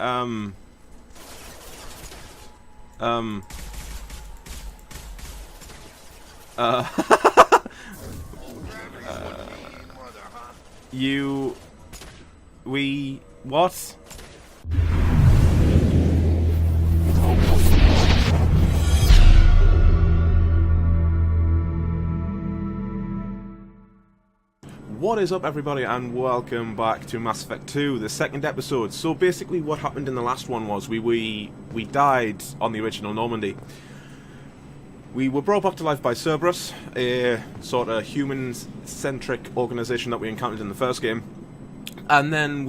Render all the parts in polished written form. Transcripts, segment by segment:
What? What is up, everybody, and welcome back to Mass Effect 2, the second episode. So basically what happened in the last one was we died on the original Normandy. We were brought back to life by Cerberus, a sort of human-centric organisation that we encountered in the first game. And then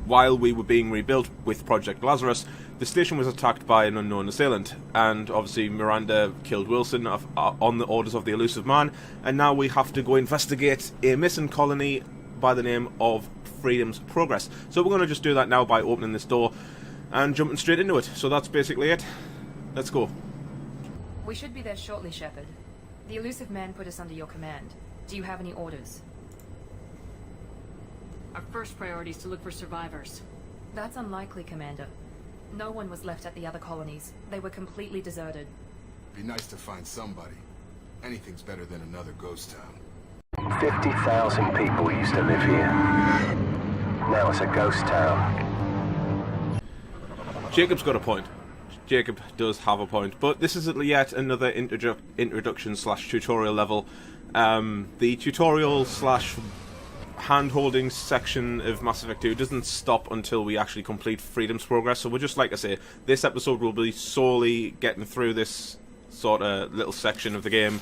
while we were being rebuilt with Project Lazarus, the station was attacked by an unknown assailant, and obviously Miranda killed Wilson on the orders of the Elusive Man, and now we have to go investigate a missing colony by the name of Freedom's Progress. So we're going to just do that now by opening this door and jumping straight into it. So that's basically it. Let's go. We should be there shortly, Shepard. The Elusive Man put us under your command. Do you have any orders? Our first priority is to look for survivors. That's unlikely, Commander. No one was left at the other colonies. They were completely deserted. Be nice to find somebody. Anything's better than another ghost town. 50,000 people used to live here. Now it's a ghost town. Jacob's got a point. Jacob does have a point, but this is yet another introduction slash tutorial level. The tutorial slash hand-holding section of Mass Effect 2 doesn't stop until we actually complete Freedom's Progress, so we're just, like I say, this episode will be solely getting through this sort of little section of the game,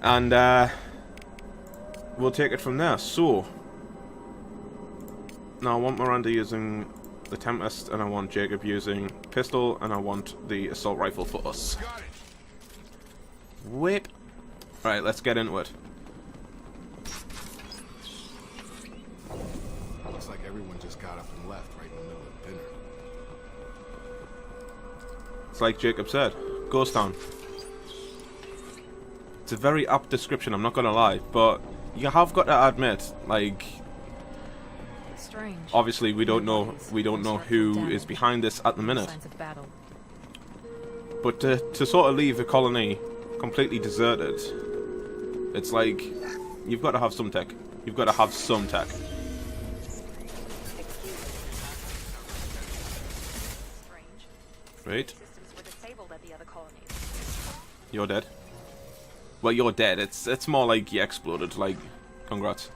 and we'll take it from there. So, now I want Miranda using the Tempest, and I want Jacob using pistol, and I want the assault rifle for us. Whip. Right, let's get into it. Looks like everyone just got up and left right in the middle of dinner. It's like Jacob said, ghost town. It's a very apt description, I'm not gonna lie, but you have got to admit, like, strange. Obviously we don't know who is behind this at the minute. But to sort of leave a colony completely deserted, it's like you've got to have some tech. You've got to have some tech. Right. You're dead. Well, you're dead. It's more like you exploded. Like, congrats.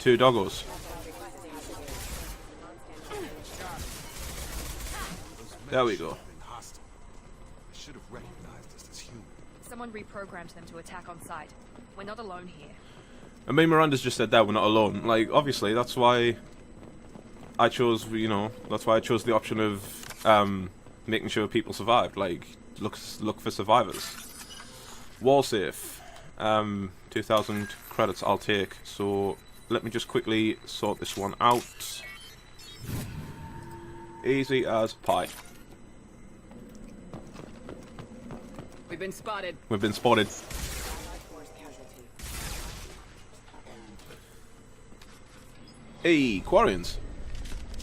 2 doggos. There we go. Someone reprogrammed them to attack on sight. We're not alone here. I mean, Miranda's just said that we're not alone. Like, obviously, that's why I chose, that's why I chose the option of making sure people survived. Like, look for survivors. Wall safe. 2,000 credits I'll take. So let me just quickly sort this one out. Easy as pie. We've been spotted. We've been spotted. Hey, Quarians.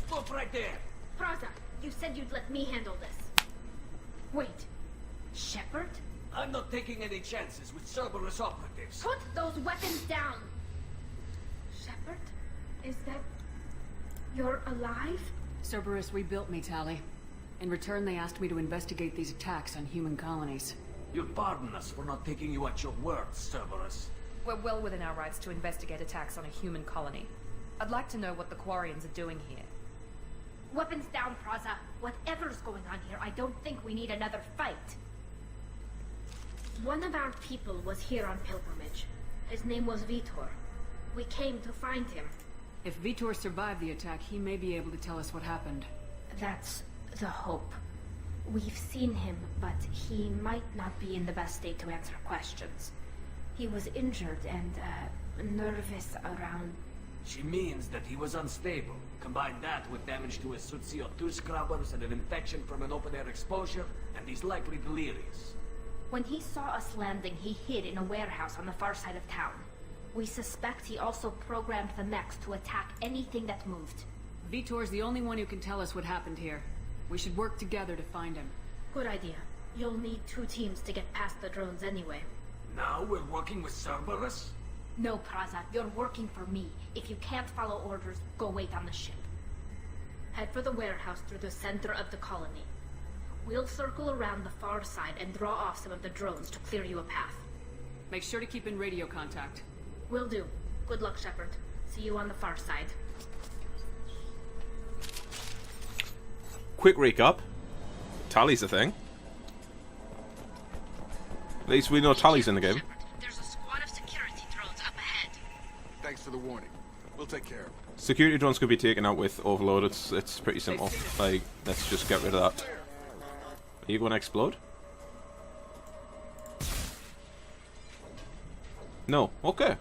Stop right there! Praza, you said you'd let me handle this. Wait, Shepard? I'm not taking any chances with Cerberus operatives. Put those weapons down! Shepard? Is that... you're alive? Cerberus rebuilt me, Tali. In return, they asked me to investigate these attacks on human colonies. You'll pardon us for not taking you at your word, Cerberus. We're well within our rights to investigate attacks on a human colony. I'd like to know what the Quarians are doing here. Weapons down, Praza. Whatever's going on here, I don't think we need another fight. One of our people was here on pilgrimage. His name was Vitor. We came to find him. If Vitor survived the attack, he may be able to tell us what happened. That's the hope. We've seen him, but he might not be in the best state to answer questions. He was injured and nervous around... She means that he was unstable. Combine that with damage to his suit CO2 scrubbers and an infection from an open-air exposure, and he's likely delirious. When he saw us landing, he hid in a warehouse on the far side of town. We suspect he also programmed the mechs to attack anything that moved. Vitor's the only one who can tell us what happened here. We should work together to find him. Good idea. You'll need 2 teams to get past the drones anyway. Now we're working with Cerberus? No, Praza, you're working for me. If you can't follow orders, go wait on the ship. Head for the warehouse through the center of the colony. We'll circle around the far side and draw off some of the drones to clear you a path. Make sure to keep in radio contact. Will do. Good luck, Shepard. See you on the far side. Quick recap. Tally's a thing. At least we know Tally's in the game. There's a squad of security drones up ahead. Thanks for the warning. We'll take care of it. Security drones could be taken out with Overload. It's pretty simple. Like, let's just get rid of that. Are you going to explode? No. Okay.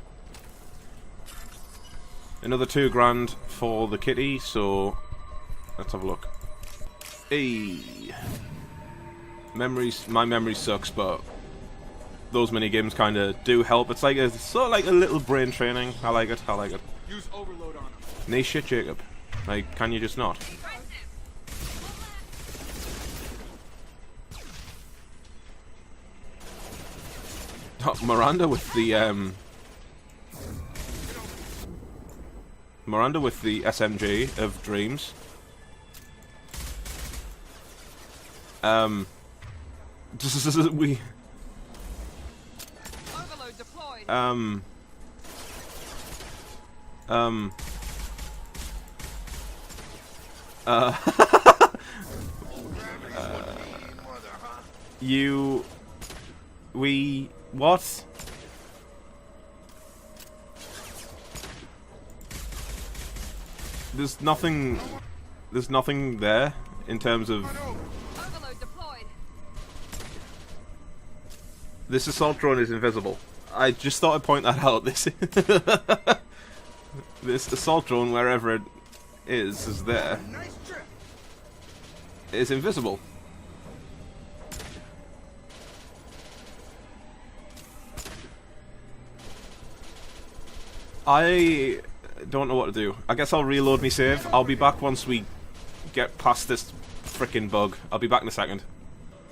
Another $2,000 for the kitty, so let's have a look. Hey. My memory sucks, but those mini games kind of do help. It's like sort of like a little brain training. I like it. I like it. Use overload on him. Nice shit, Jacob. Like, can you just not? Oh, Miranda with the SMG of dreams. We Overload deployed. What? There's nothing there in terms of Overload deployed. this assault drone is invisible. I just thought I'd point that out. This this assault drone, wherever it is there. Is invisible. I don't know what to do. I guess I'll reload me save. I'll be back once we get past this frickin' bug. I'll be back in a second.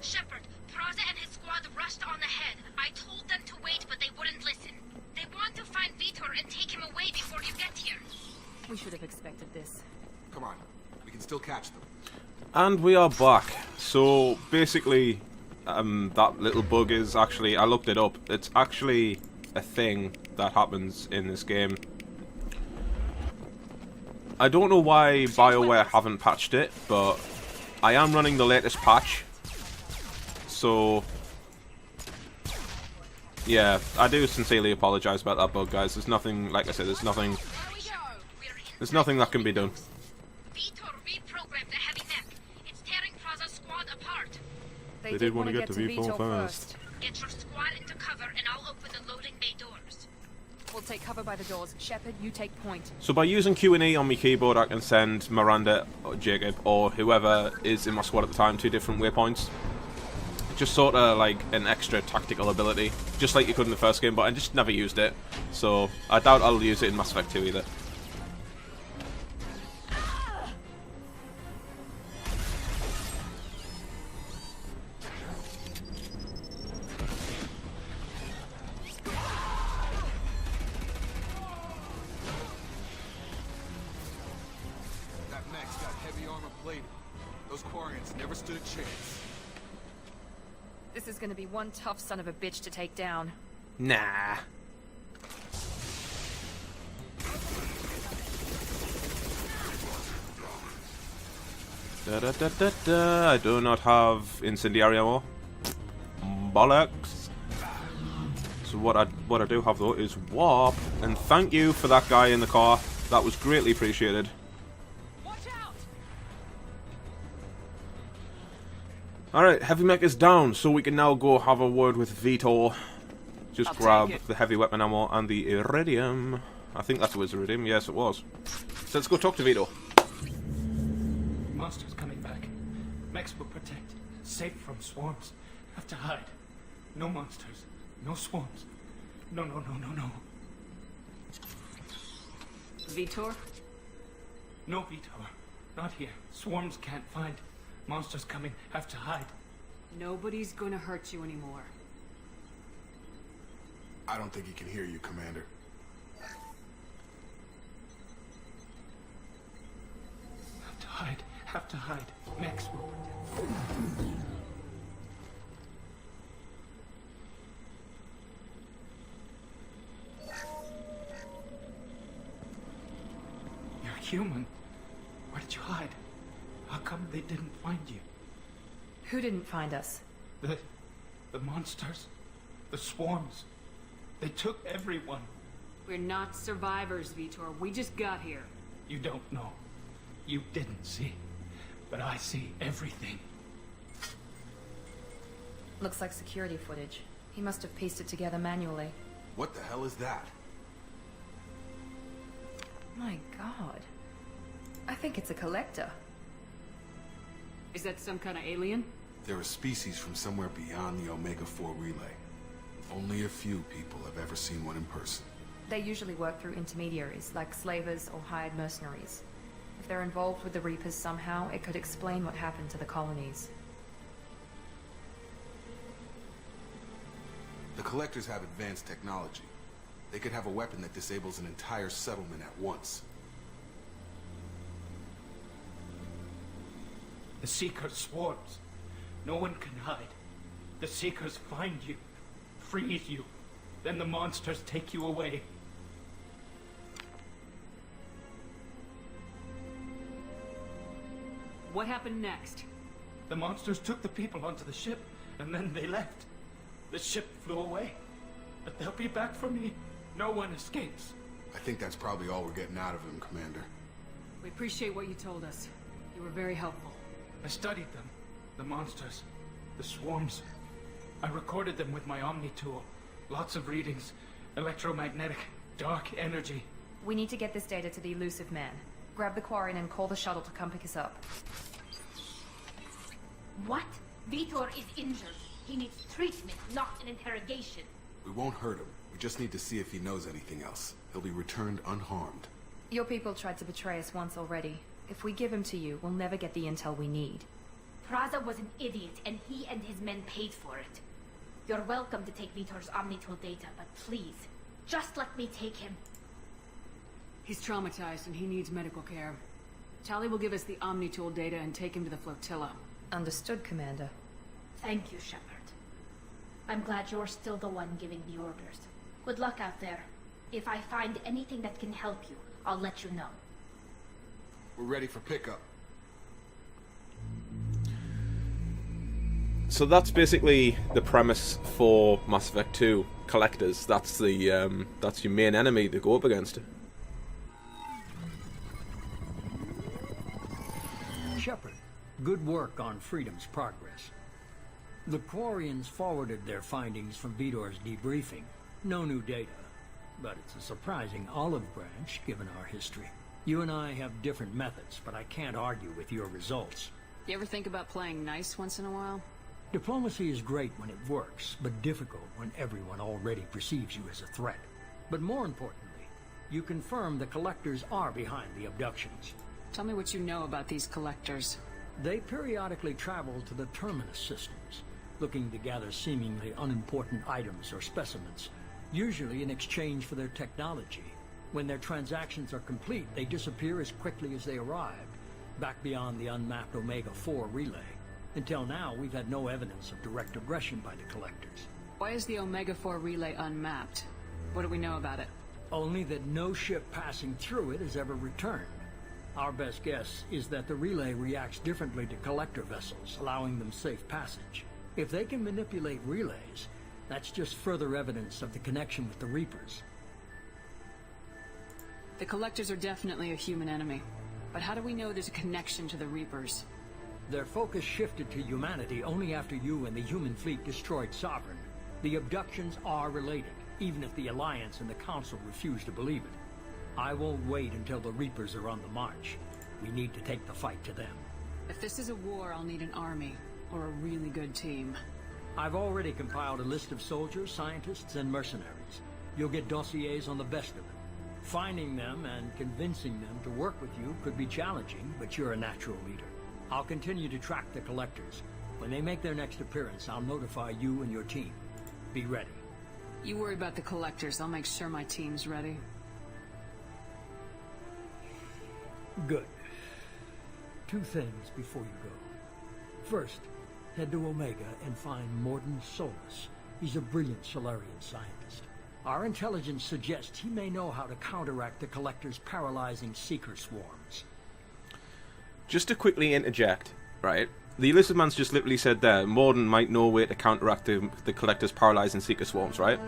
Shepard, Praza and his squad rushed on ahead. I told them to wait, but they wouldn't listen. They want to find Vitor and take him away before you get here. We should have expected this. Come on. We can still catch them. And we are back. So basically, that little bug is actually, I looked it up, it's actually a thing that happens in this game. I don't know why BioWare haven't patched it, but I am running the latest patch. So yeah, I do sincerely apologize about that bug, guys. There's nothing, like I said, there's nothing that can be done. Vitor reprogrammed the heavy mech. It's tearing Praza's squad apart. They did want to get to V4 first. Get your squad into cover and I'll open the loading bay doors. We'll take cover by the doors. Shepard, you take point. So by using Q and E on my keyboard, I can send Miranda, or Jacob, or whoever is in my squad at the time to different waypoints. Just sort of like an extra tactical ability, just like you could in the first game, but I just never used it. So I doubt I'll use it in Mass Effect 2 either. That mech's got heavy armor plated. Those Quarians never stood a chance. This is gonna be one tough son of a bitch to take down. Nah. Da da da da da. I do not have incendiary ammo. Bollocks. So what I do have though is warp, and thank you for that guy in the car. That was greatly appreciated. Watch out! Alright, heavy mech is down, so we can now go have a word with Vitor. Just I'll grab take it. the heavy weapon ammo and the iridium. I think that was iridium, yes it was. So let's go talk to Vitor. Monsters coming back. Mechs will protect. Safe from swarms. Have to hide. No monsters. No swarms. No, no, no, no, no. Vitor? No, Vitor. Not here. Swarms can't find. Monsters coming. Have to hide. Nobody's gonna hurt you anymore. I don't think he can hear you, Commander. Have to hide. Have to hide. Next will You're human. Where did you hide? How come they didn't find you? Who didn't find us? The monsters. The swarms. They took everyone. We're not survivors, Vitor. We just got here. You don't know. You didn't see. But I see everything. Looks like security footage. He must have pieced it together manually. What the hell is that? My god. I think it's a collector. Is that some kind of alien? They're a species from somewhere beyond the Omega-4 relay. Only a few people have ever seen one in person. They usually work through intermediaries, like slavers or hired mercenaries. If they're involved with the Reapers somehow, it could explain what happened to the colonies. The Collectors have advanced technology. They could have a weapon that disables an entire settlement at once. The Seekers swarms. No one can hide. The Seekers find you, freeze you. Then the monsters take you away. What happened next? The monsters took the people onto the ship, and then they left. The ship flew away. But they'll be back for me. No one escapes. I think that's probably all we're getting out of him, Commander. We appreciate what you told us. You were very helpful. I studied them. The monsters. The swarms. I recorded them with my Omni tool. Lots of readings. Electromagnetic. Dark energy. We need to get this data to the elusive man. Grab the Quarian and call the shuttle to come pick us up. What? Vitor is injured. He needs treatment, not an interrogation. We won't hurt him. We just need to see if he knows anything else. He'll be returned unharmed. Your people tried to betray us once already. If we give him to you, we'll never get the intel we need. Praza was an idiot, and he and his men paid for it. You're welcome to take Vitor's Omnitool data, but please, just let me take him. He's traumatized and he needs medical care. Tali will give us the Omnitool data and take him to the flotilla. Understood, Commander. Thank you, Shepard. I'm glad you're still the one giving the orders. Good luck out there. If I find anything that can help you, I'll let you know. We're ready for pickup. So that's basically the premise for Mass Effect 2. Collectors. That's the that's your main enemy to go up against. Shepard, good work on Freedom's progress. The Quarians forwarded their findings from Vitor's debriefing. No new data, but it's a surprising olive branch given our history. You and I have different methods, but I can't argue with your results. You ever think about playing nice once in a while? Diplomacy is great when it works, but difficult when everyone already perceives you as a threat. But more importantly, you confirm the Collectors are behind the abductions. Tell me what you know about these Collectors. They periodically travel to the Terminus systems, looking to gather seemingly unimportant items or specimens, usually in exchange for their technology. When their transactions are complete, they disappear as quickly as they arrived, back beyond the unmapped Omega-4 relay. Until now, we've had no evidence of direct aggression by the Collectors. Why is the Omega-4 relay unmapped? What do we know about it? Only that no ship passing through it has ever returned. Our best guess is that the relay reacts differently to Collector vessels, allowing them safe passage. If they can manipulate relays, that's just further evidence of the connection with the Reapers. The Collectors are definitely a human enemy. But how do we know there's a connection to the Reapers? Their focus shifted to humanity only after you and the human fleet destroyed Sovereign. The abductions are related, even if the Alliance and the Council refuse to believe it. I won't wait until the Reapers are on the march. We need to take the fight to them. If this is a war, I'll need an army, or a really good team. I've already compiled a list of soldiers, scientists, and mercenaries. You'll get dossiers on the best of them. Finding them and convincing them to work with you could be challenging, but you're a natural leader. I'll continue to track the collectors. When they make their next appearance, I'll notify you and your team. Be ready. You worry about the collectors. I'll make sure my team's ready. Good. 2 things before you go. First, head to Omega and find Morden Solus. He's a brilliant Solarian scientist. Our intelligence suggests he may know how to counteract the Collector's paralyzing Seeker swarms. Just to quickly interject, right? The Elusive Man's just literally said there, Morden might know a way to counteract the Collector's paralyzing Seeker swarms, right?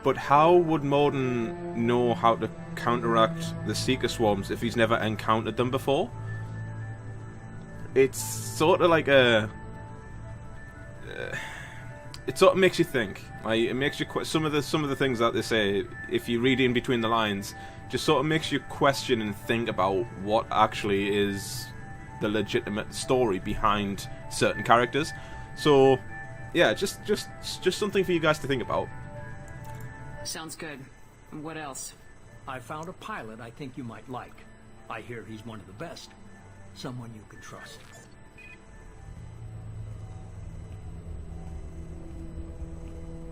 But how would Morden know how to counteract the Seeker swarms if he's never encountered them before? It's sort of like a... it sort of makes you think. Like, it makes you some of the things that they say, if you read in between the lines, just sort of makes you question and think about what actually is the legitimate story behind certain characters. So, yeah, just something for you guys to think about. Sounds good. And what else? I found a pilot I think you might like. I hear he's one of the best. Someone you can trust.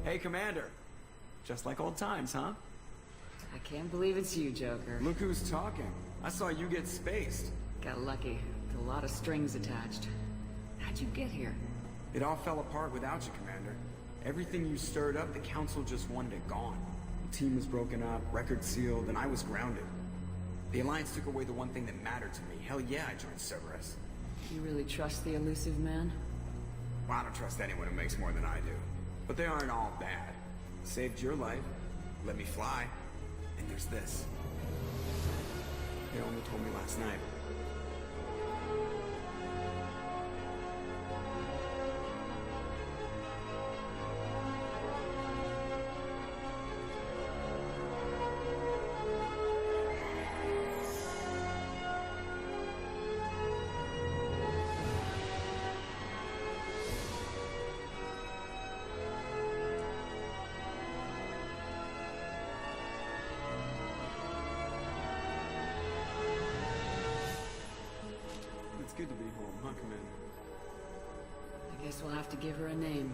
Hey, Commander. Just like old times, huh? I can't believe it's you, Joker. Look who's talking. I saw you get spaced. Got lucky. With a lot of strings attached. How'd you get here? It all fell apart without you, Commander. Everything you stirred up, the Council just wanted it gone. The team was broken up, record sealed, and I was grounded. The Alliance took away the one thing that mattered to me. Hell yeah, I joined Cerberus. You really trust the Elusive Man? Well, I don't trust anyone who makes more than I do. But they aren't all bad. Saved your life, let me fly, and there's this. They only told me last night. It's good to be home, huh, Commander? I guess we'll have to give her a name.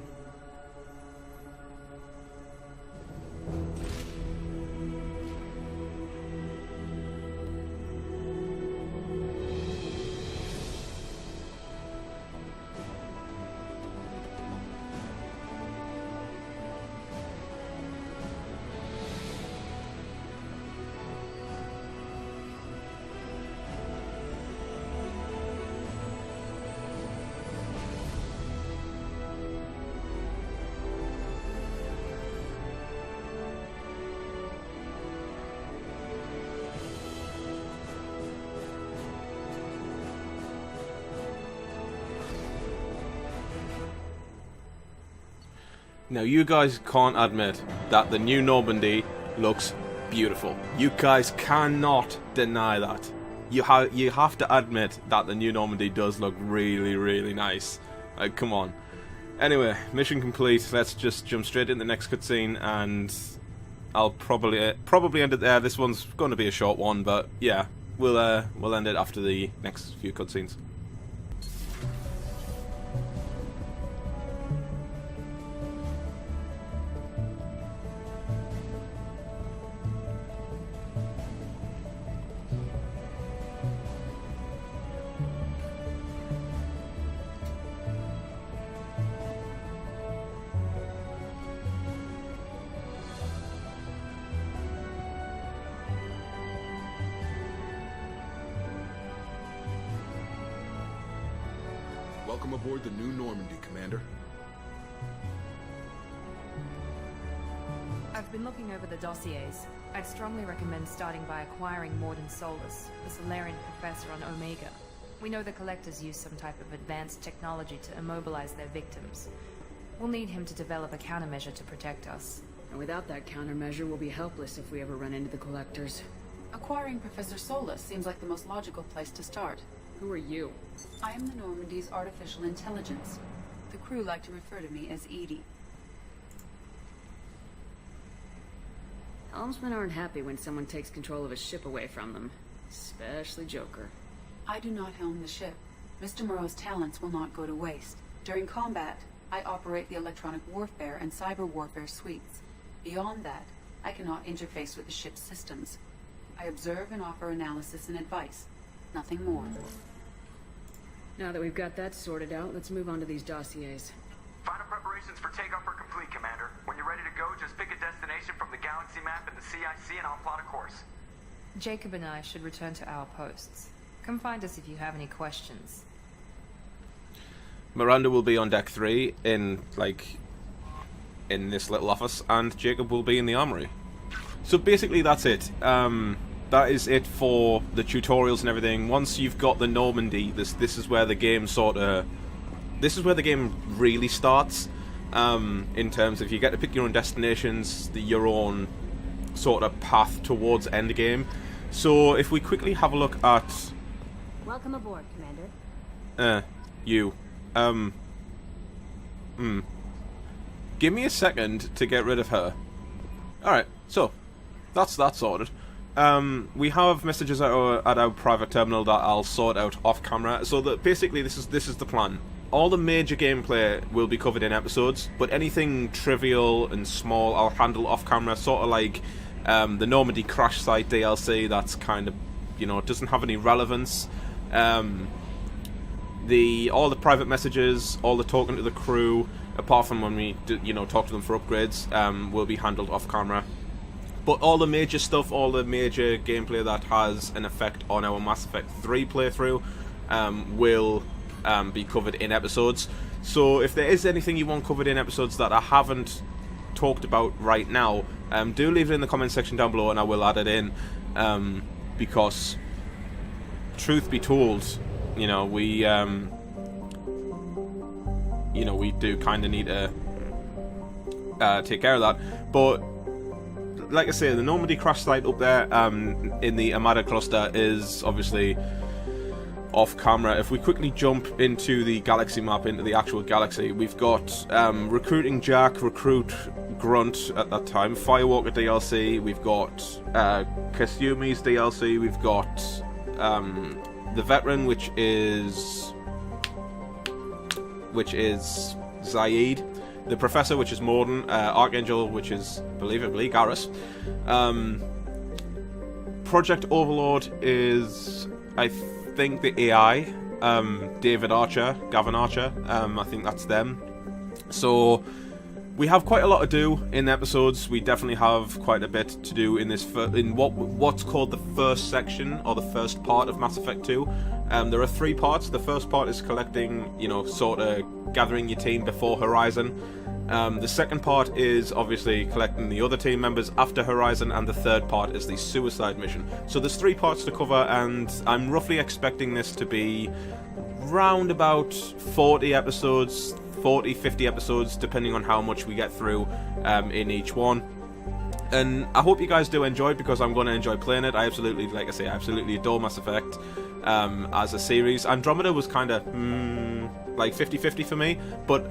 Now, you guys can't admit that the new Normandy looks beautiful. You guys cannot deny that. You have to admit that the new Normandy does look really, really nice. Like, come on. Anyway, mission complete. Let's just jump straight into the next cutscene, and I'll probably end it there. This one's going to be a short one, but yeah, we'll end it after the next few cutscenes. Welcome aboard the new Normandy, Commander. I've been looking over the dossiers. I'd strongly recommend starting by acquiring Morden Solus, the Solarian professor on Omega. We know the Collectors use some type of advanced technology to immobilize their victims. We'll need him to develop a countermeasure to protect us. And without that countermeasure, we'll be helpless if we ever run into the Collectors. Acquiring Professor Solus seems like the most logical place to start. Who are you? I am the Normandy's artificial intelligence. The crew like to refer to me as Edie. Helmsmen aren't happy when someone takes control of a ship away from them. Especially Joker. I do not helm the ship. Mr. Moreau's talents will not go to waste. During combat, I operate the electronic warfare and cyber warfare suites. Beyond that, I cannot interface with the ship's systems. I observe and offer analysis and advice. Nothing more. Now that we've got that sorted out, let's move on to these dossiers. Final preparations for takeoff are complete, Commander. When you're ready to go, just pick a destination from the galaxy map and the CIC and I'll plot a course. Jacob and I should return to our posts. Come find us if you have any questions. Miranda will be on deck 3 in this little office, and Jacob will be in the armory. So basically that's it. That is it for the tutorials and everything. Once you've got the Normandy, this is where the game this is where the game really starts. In terms of you get to pick your own destinations, your own sort of path towards endgame. So if we quickly have a look at Welcome aboard, Commander. Give me a second to get rid of her. Alright, so that's that sorted. We have messages at our private terminal that I'll sort out off camera. So that basically this is the plan. All the major gameplay will be covered in episodes, but anything trivial and small I'll handle off camera, sort of like the Normandy crash site DLC that's kind of, doesn't have any relevance. All the private messages, all the talking to the crew, apart from when we talk to them for upgrades, will be handled off camera. But all the major stuff, all the major gameplay that has an effect on our Mass Effect 3 playthrough will be covered in episodes. So if there is anything you want covered in episodes that I haven't talked about right now, do leave it in the comment section down below and I will add it in, because truth be told, we do kind of need to take care of that. But like I say, the Normandy crash site up there in the Armada cluster is obviously off camera. If we quickly jump into the galaxy map, into the actual galaxy, we've got Recruiting Jack, Recruit Grunt at that time, Firewalker DLC, we've got Kasumi's DLC, we've got the Veteran, which is Zaid, the Professor, which is Morden, Archangel, which is believably Garrus. Project Overlord is, I think, the AI, David Archer, Gavin Archer, I think that's them. So we have quite a lot to do in the episodes. We definitely have quite a bit to do in this in what's called the first section, or the first part of Mass Effect 2. There are 3 parts. The first part is collecting, sort of gathering your team before Horizon. The second part is obviously collecting the other team members after Horizon, and the third part is the suicide mission. So there's 3 parts to cover, and I'm roughly expecting this to be round about 40 episodes, 40-50 episodes, depending on how much we get through in each one. And I hope you guys do enjoy it, because I'm going to enjoy playing it. I absolutely, like I say, I absolutely adore Mass Effect as a series. Andromeda was kind of like 50-50 for me, but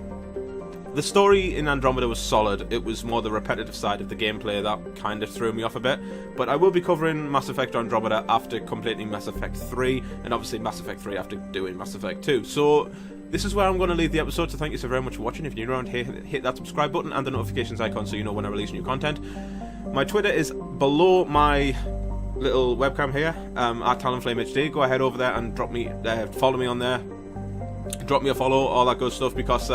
the story in Andromeda was solid. It was more the repetitive side of the gameplay that kind of threw me off a bit. But I will be covering Mass Effect Andromeda after completing Mass Effect 3, and obviously Mass Effect 3 after doing Mass Effect 2. So this is where I'm going to leave the episode, so thank you so very much for watching. If you're new around here, hit that subscribe button and the notifications icon so you know when I release new content. My Twitter is below my little webcam here, at TalonFlameHD. Go ahead over there and drop me, follow me on there. Drop me a follow, all that good stuff, because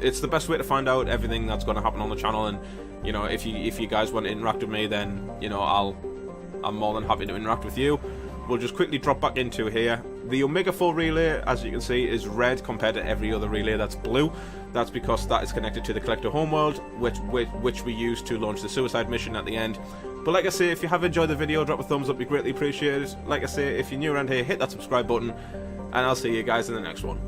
it's the best way to find out everything that's going to happen on the channel. And if you guys want to interact with me, then I'm more than happy to interact with you. We'll just quickly drop back into here. The Omega 4 relay, as you can see, is red compared to every other relay that's blue. That's because that is connected to the Collector homeworld, which we use to launch the suicide mission at the end. But like I say, if you have enjoyed the video, drop a thumbs up, it'd be greatly appreciated. Like I say, if you're new around here, hit that subscribe button, and I'll see you guys in the next one.